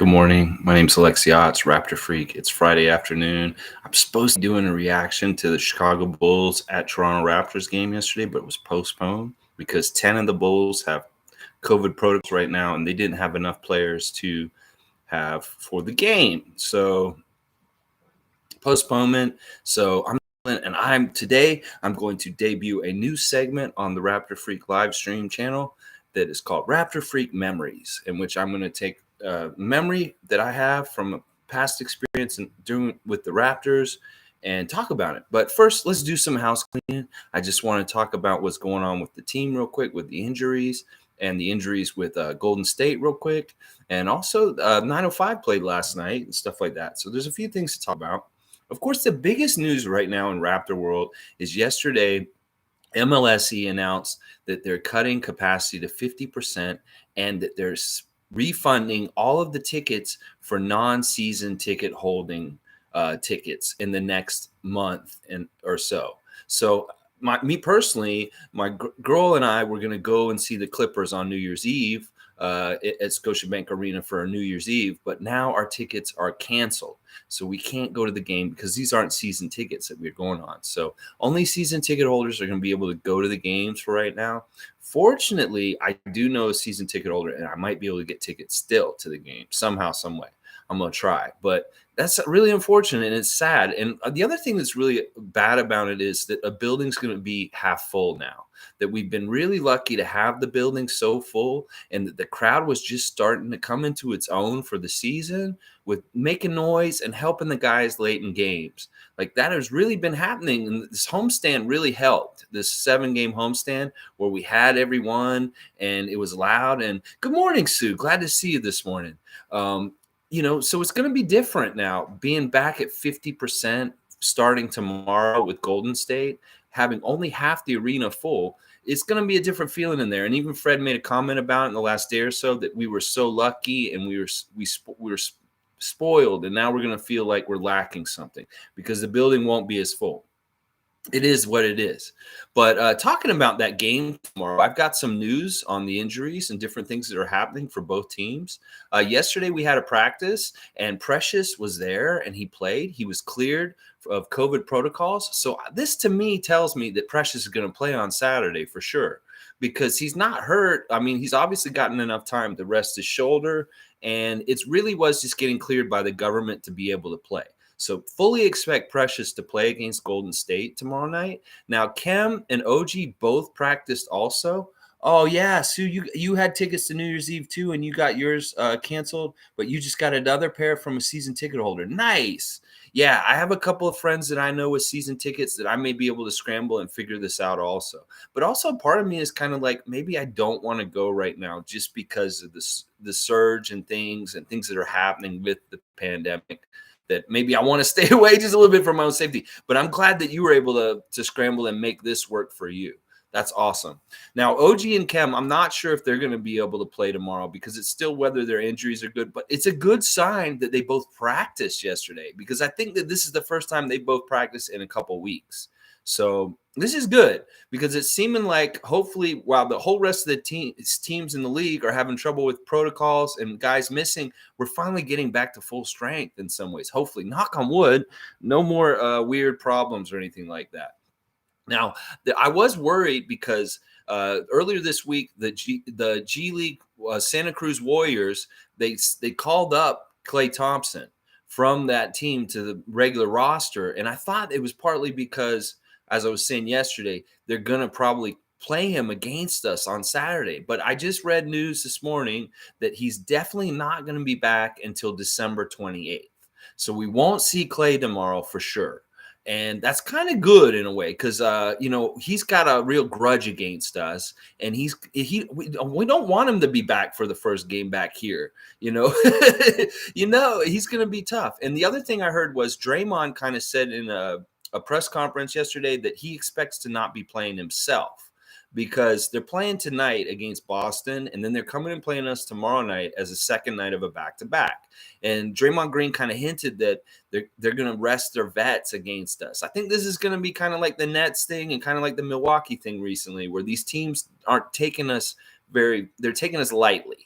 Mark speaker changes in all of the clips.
Speaker 1: Good morning. My name's Alexey Ots, Raptor Freak. It's Friday afternoon. I'm supposed to be doing a reaction to the Chicago Bulls at Toronto Raptors game yesterday, but it was postponed because 10 of the Bulls have COVID protocols right now, and they didn't have enough players to have for the game. So postponement. So I'm going to debut a new segment on the Raptor Freak live stream channel that is called Raptor Freak Memories, in which I'm going to take memory that I have from a past experience and doing with the Raptors and talk about it. But first, let's do some house cleaning. I just want to talk about what's going on with the team real quick, with the injuries and the injuries with Golden State real quick. And also 905 played last night and stuff like that. So there's a few things to talk about. Of course, the biggest news right now in Raptor world is yesterday, MLSE announced that they're cutting capacity to 50% and that they're refunding all of the tickets for non-season ticket holding tickets in the next month or so. So me personally, my girl and I were going to go and see the Clippers on New Year's Eve at Scotiabank Arena for a New Year's Eve, but now our tickets are canceled. So we can't go to the game because these aren't season tickets that we're going on. So only season ticket holders are going to be able to go to the games for right now. Fortunately, I do know a season ticket holder, and I might be able to get tickets still to the game somehow, some way. I'm going to try. But that's really unfortunate, and it's sad. And the other thing that's really bad about it is that a building's going to be half full now, that we've been really lucky to have the building so full, and that the crowd was just starting to come into its own for the season with making noise and helping the guys late in games. Like that has really been happening. And this homestand really helped, this 7-game homestand where we had everyone and it was loud. And good morning, Sue. Glad to see you this morning. So it's going to be different now, being back at 50% starting tomorrow with Golden State, having only half the arena full. It's going to be a different feeling in there. And even Fred made a comment about it in the last day or so that we were so lucky and we were spoiled, and now we're going to feel like we're lacking something because the building won't be as full. It is what it is. But talking about that game tomorrow, I've got some news on the injuries and different things that are happening for both teams. Yesterday, we had a practice, and Precious was there, and he played. He was cleared of COVID protocols. So this, to me, tells me that Precious is going to play on Saturday for sure because he's not hurt. I mean, he's obviously gotten enough time to rest his shoulder, and it really was just getting cleared by the government to be able to play. So fully expect Precious to play against Golden State tomorrow night. Now, Kem and OG both practiced also. Oh, yeah, Sue, you had tickets to New Year's Eve too, and you got yours canceled, but you just got another pair from a season ticket holder. Nice. Yeah, I have a couple of friends that I know with season tickets that I may be able to scramble and figure this out also. But also part of me is kind of like, maybe I don't want to go right now just because of the surge and things that are happening with the pandemic, that maybe I want to stay away just a little bit for my own safety. But I'm glad that you were able to scramble and make this work for you. That's awesome. Now, OG and Kem, I'm not sure if they're going to be able to play tomorrow because it's still whether their injuries are good, but it's a good sign that they both practiced yesterday because I think that this is the first time they both practiced in a couple weeks. So this is good because it's seeming like hopefully while the whole rest of the teams in the league are having trouble with protocols and guys missing, we're finally getting back to full strength in some ways. Hopefully, knock on wood, no more weird problems or anything like that. Now, I was worried because earlier this week, the G League Santa Cruz Warriors, they called up Klay Thompson from that team to the regular roster. And I thought it was partly because, as I was saying yesterday, they're going to probably play him against us on Saturday. But I just read news this morning that he's definitely not going to be back until December 28th. So we won't see Klay tomorrow for sure. And that's kind of good in a way because, he's got a real grudge against us. And we don't want him to be back for the first game back here. He's going to be tough. And the other thing I heard was Draymond kind of said in a press conference yesterday that he expects to not be playing himself because they're playing tonight against Boston, and then they're coming and playing us tomorrow night as a second night of a back-to-back. And Draymond Green kind of hinted that they're going to rest their vets against us. I think this is going to be kind of like the Nets thing and kind of like the Milwaukee thing recently, where these teams aren't taking us they're taking us lightly.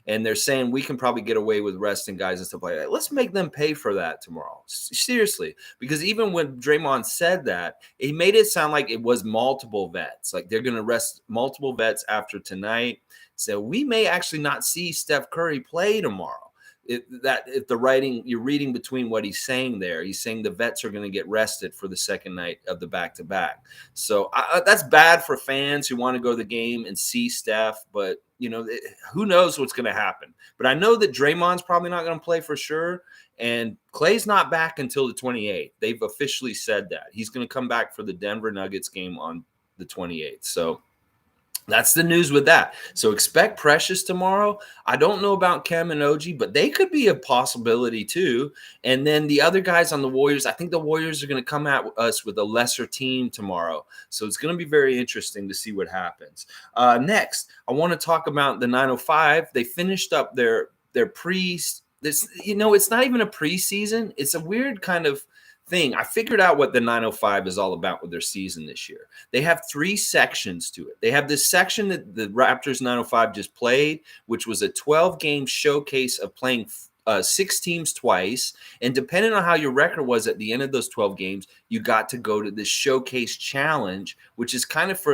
Speaker 1: And they're saying we can probably get away with resting guys and stuff like that. Let's make them pay for that tomorrow. Seriously. Because even when Draymond said that, he made it sound like it was multiple vets. Like they're going to rest multiple vets after tonight. So we may actually not see Steph Curry play tomorrow. If the writing you're reading between what he's saying there, he's saying the vets are going to get rested for the second night of the back-to-back. So that's bad for fans who want to go to the game and see Steph. But who knows what's going to happen? But I know that Draymond's probably not going to play for sure, and Klay's not back until the 28th. They've officially said that he's going to come back for the Denver Nuggets game on the 28th. So that's the news with that. So expect Precious tomorrow. I don't know about Kem and OG, but they could be a possibility too. And then the other guys on the Warriors, I think the Warriors are going to come at us with a lesser team tomorrow. So it's going to be very interesting to see what happens. Next, I want to talk about the 905. They finished up their it's not even a preseason. It's a weird kind of thing. I figured out what the 905 is all about with their season this year. They have 3 sections to it. They have this section that the Raptors 905 just played, which was a 12-game showcase of playing 6 teams twice. And depending on how your record was at the end of those 12 games, you got to go to this showcase challenge, which is kind of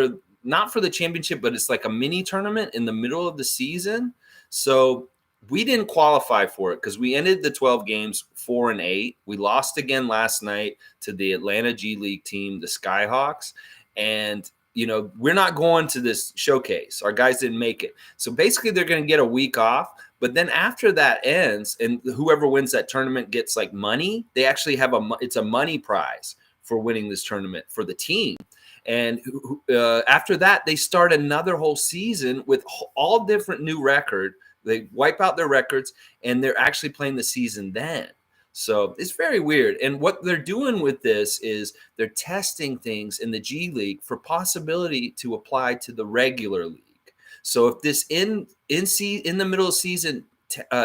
Speaker 1: not for the championship, but it's like a mini tournament in the middle of the season. So we didn't qualify for it because we ended the 12 games 4-8. We lost again last night to the Atlanta G League team, the Skyhawks. And, we're not going to this showcase. Our guys didn't make it. So basically they're going to get a week off. But then after that ends and whoever wins that tournament gets like money, they actually have it's a money prize for winning this tournament for the team. And after that, they start another whole season with all different new record. They wipe out their records, and they're actually playing the season then. So it's very weird. And what they're doing with this is they're testing things in the G League for possibility to apply to the regular league. So if this in the middle of season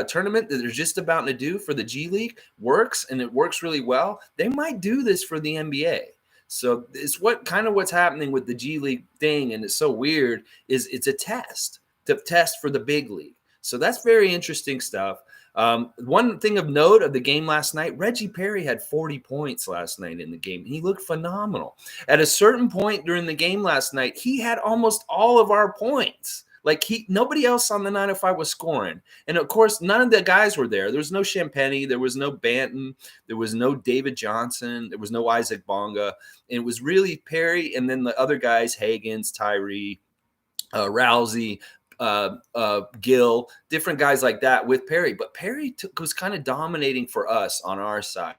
Speaker 1: tournament that they're just about to do for the G League works, and it works really well, they might do this for the NBA. So it's what's happening with the G League thing, and it's so weird, is it's a test for the big league. So that's very interesting stuff. One thing of note of the game last night, Reggie Perry had 40 points last night in the game. He looked phenomenal. At a certain point during the game last night, he had almost all of our points. Like nobody else on the 905 was scoring. And of course, none of the guys were there. There was no Champagny. There was no Banton. There was no David Johnson. There was no Isaac Bonga. And it was really Perry and then the other guys, Higgins, Tyree, Rousey, Gill, different guys like that with Perry. But Perry was kind of dominating for us on our side.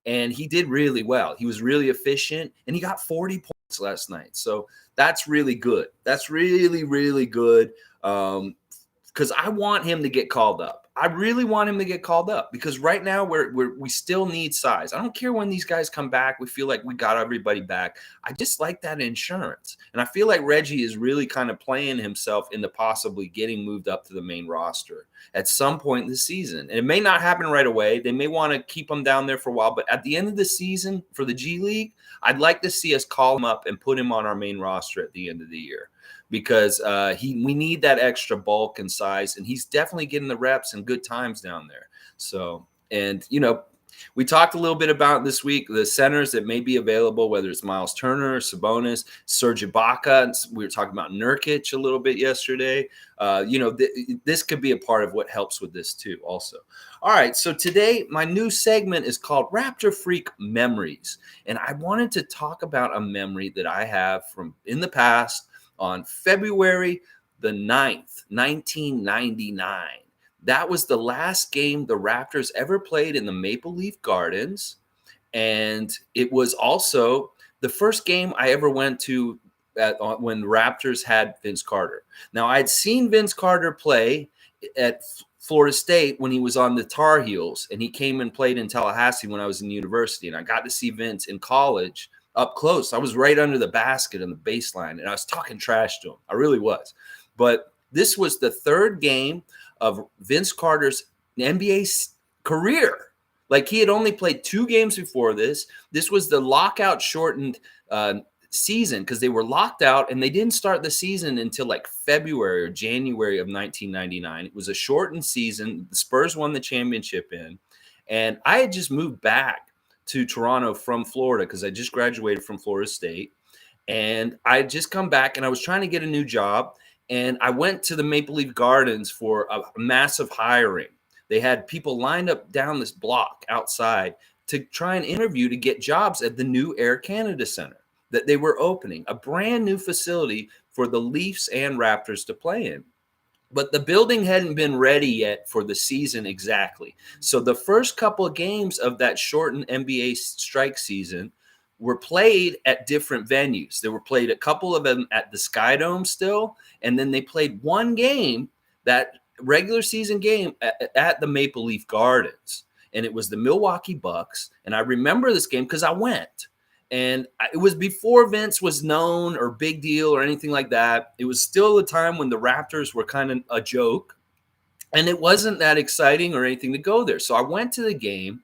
Speaker 1: And he did really well. He was really efficient, and he got 40 points last night. So that's really good. That's really, really good because I want him to get called up. I really want him to get called up because right now we still need size. I don't care when these guys come back. We feel like we got everybody back. I just like that insurance. And I feel like Reggie is really kind of playing himself into possibly getting moved up to the main roster at some point in the season. And it may not happen right away. They may want to keep him down there for a while. But at the end of the season for the G League, I'd like to see us call him up and put him on our main roster at the end of the year. Because we need that extra bulk and size, and he's definitely getting the reps and good times down there. So, and we talked a little bit about this week the centers that may be available, whether it's Miles Turner, Sabonis, Serge Ibaka. We were talking about Nurkic a little bit yesterday. This could be a part of what helps with this too. Also, all right. So today, my new segment is called Raptor Freak Memories, and I wanted to talk about a memory that I have from in the past. On February the 9th, 1999. That was the last game the Raptors ever played in the Maple Leaf Gardens. And it was also the first game I ever went to when the Raptors had Vince Carter. Now, I'd seen Vince Carter play at Florida State when he was on the Tar Heels, and he came and played in Tallahassee when I was in university. And I got to see Vince in college up close. I was right under the basket on the baseline, and I was talking trash to him. I really was. But this was the third game of Vince Carter's NBA career. Like, he had only played 2 games before this. This was the lockout shortened season because they were locked out and they didn't start the season until like February or January of 1999. It was a shortened season. The Spurs won the championship and I had just moved back to Toronto from Florida because I just graduated from Florida State. And I had just come back and I was trying to get a new job. And I went to the Maple Leaf Gardens for a massive hiring. They had people lined up down this block outside to try and interview to get jobs at the new Air Canada Center that they were opening, a brand new facility for the Leafs and Raptors to play in. But the building hadn't been ready yet for the season exactly. So the first couple of games of that shortened NBA strike season were played at different venues. They were played a couple of them at the Sky Dome still, and then they played one game, that regular season game, at the Maple Leaf Gardens. And it was the Milwaukee Bucks. And I remember this game because I went. And it was before Vince was known or big deal or anything like that. It was still a time when the Raptors were kind of a joke. And it wasn't that exciting or anything to go there. So I went to the game.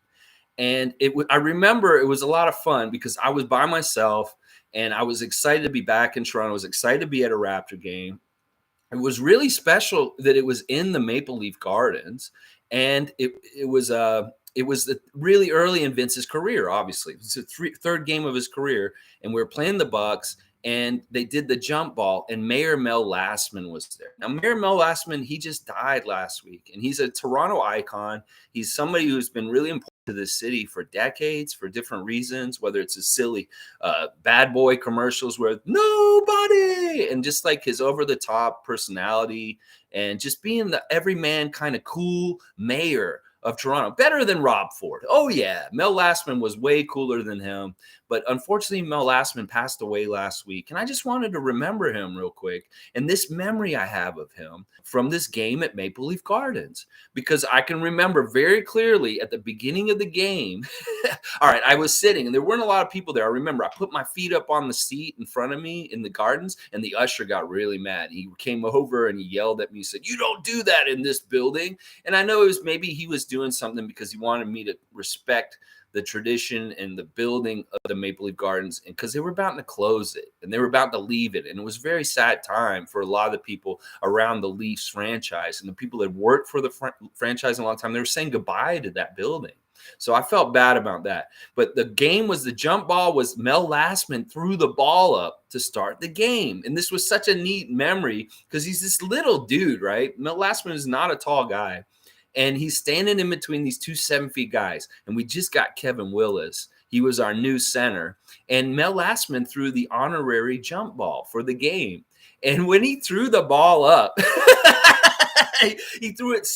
Speaker 1: And I remember it was a lot of fun because I was by myself and I was excited to be back in Toronto. I was excited to be at a Raptor game. It was really special that it was in the Maple Leaf Gardens. And it was the really early in Vince's career, obviously. It was the third game of his career. And we were playing the Bucks. And they did the jump ball, and Mayor Mel Lastman was there. Now, Mayor Mel Lastman, he just died last week, and he's a Toronto icon. He's somebody who's been really important to the city for decades for different reasons, whether it's a silly bad boy commercials where nobody, and just like his over-the-top personality and just being the everyman kind of cool mayor of Toronto, better than Rob Ford. Oh, yeah. Mel Lastman was way cooler than him. But unfortunately, Mel Lastman passed away last week. And I just wanted to remember him real quick. And this memory I have of him from this game at Maple Leaf Gardens, because I can remember very clearly at the beginning of the game. All right, I was sitting and there weren't a lot of people there. I remember I put my feet up on the seat in front of me in the gardens, and the usher got really mad. He came over and he yelled at me. He said, "You don't do that in this building." And I know it was maybe he was doing something because he wanted me to respect the tradition and the building of the Maple Leaf Gardens, and because they were about to close it and they were about to leave it. And it was a very sad time for a lot of the people around the Leafs franchise and the people that worked for the franchise in a long time. They were saying goodbye to that building. So I felt bad about that. But the game was, the jump ball was Mel Lastman threw the ball up to start the game. And this was such a neat memory because he's this little dude, right? Mel Lastman is not a tall guy. And he's standing in between these two 7-feet guys. And we just got Kevin Willis. He was our new center. And Mel Lastman threw the honorary jump ball for the game. And when he threw the ball up, he threw it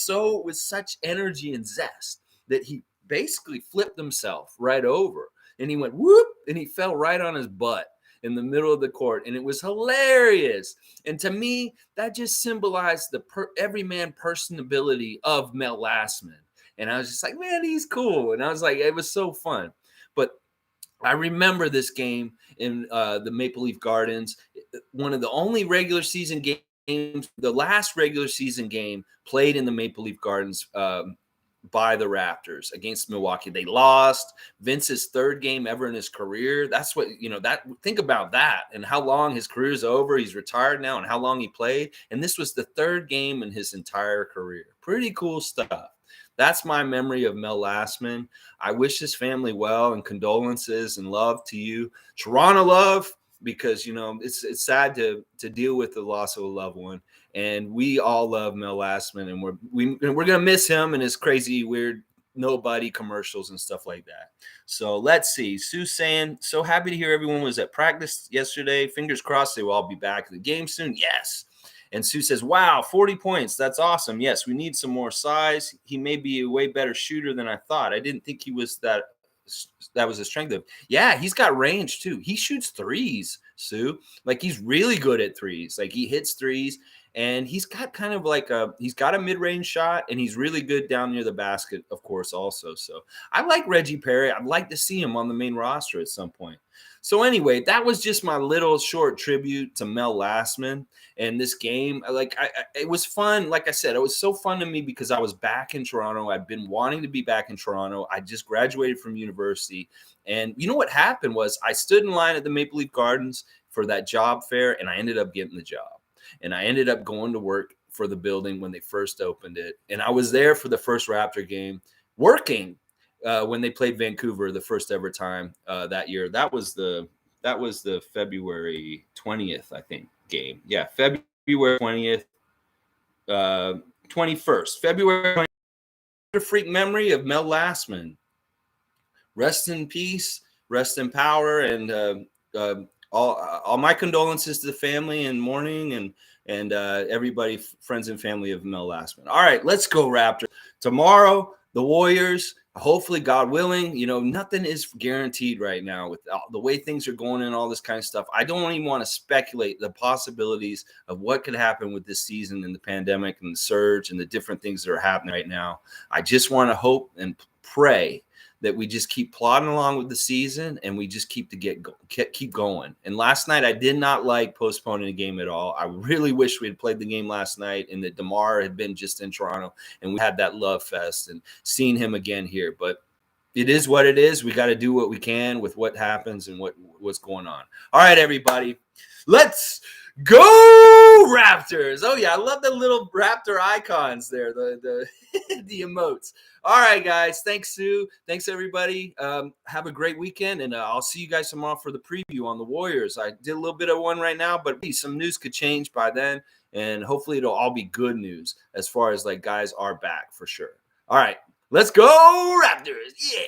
Speaker 1: with such energy and zest that he basically flipped himself right over. And he went whoop, and he fell right on his butt in the middle of the court. And it was hilarious. And to me, that just symbolized the everyman personability of Mel Lastman. And I was just like, man, he's cool. And I was like, it was so fun. But I remember this game in the Maple Leaf Gardens, one of the only regular season games, the last regular season game played in the Maple Leaf Gardens by the Raptors against Milwaukee. They lost. Vince's third game ever in his career. That's what, think about that and how long his career's over. He's retired now and how long he played. And this was the third game in his entire career. Pretty cool stuff. That's my memory of Mel Lastman. I wish his family well and condolences and love to you. Toronto love, because, it's sad to deal with the loss of a loved one. And we all love Mel Lastman, and we're gonna miss him and his crazy, weird, nobody commercials and stuff like that. So let's see. Sue's saying, so happy to hear everyone was at practice yesterday. Fingers crossed they will all be back at the game soon. Yes. And Sue says, wow, 40 points. That's awesome. Yes, we need some more size. He may be a way better shooter than I thought. I didn't think he was that was a strength of. Yeah, he's got range too. He shoots threes, Sue. Like, he's really good at threes. Like, he hits threes. And he's got kind of like he's got a mid-range shot, and he's really good down near the basket, of course, also. So I like Reggie Perry. I'd like to see him on the main roster at some point. So anyway, that was just my little short tribute to Mel Lastman and this game. It was fun. Like I said, it was so fun to me because I was back in Toronto. I've been wanting to be back in Toronto. I just graduated from university. And you know what happened was I stood in line at the Maple Leaf Gardens for that job fair, and I ended up getting the job. And I ended up going to work for the building when they first opened it. And I was there for the first Raptor game, working when they played Vancouver the first ever time that year. That was the February 20th, I think, game. Yeah, February 20th, 21st. February 20th. Raptor Freak Memory of Mel Lastman. Rest in peace, rest in power, and all my condolences to the family and mourning and everybody, friends and family of Mel Lastman. All right, let's go Raptors. Tomorrow, the Warriors, hopefully, God willing. You know, nothing is guaranteed right now with the way things are going and all this kind of stuff. I don't even want to speculate the possibilities of what could happen with this season and the pandemic and the surge and the different things that are happening right now. I just want to hope and pray that we just keep plodding along with the season and we just keep going. And last night, I did not like postponing the game at all. I really wish we had played the game last night and that DeMar had been just in Toronto and we had that love fest and seen him again here. But it is what it is. We got to do what we can with what happens and what's going on. All right, everybody, let's go Raptors. Oh yeah, I love the little Raptor icons there, the the emotes. All right, guys. Thanks, Sue. Thanks, everybody. Have a great weekend, and I'll see you guys tomorrow for the preview on the Warriors. I did a little bit of one right now, but some news could change by then, and hopefully it'll all be good news as far as like guys are back for sure. All right, let's go Raptors. Yeah.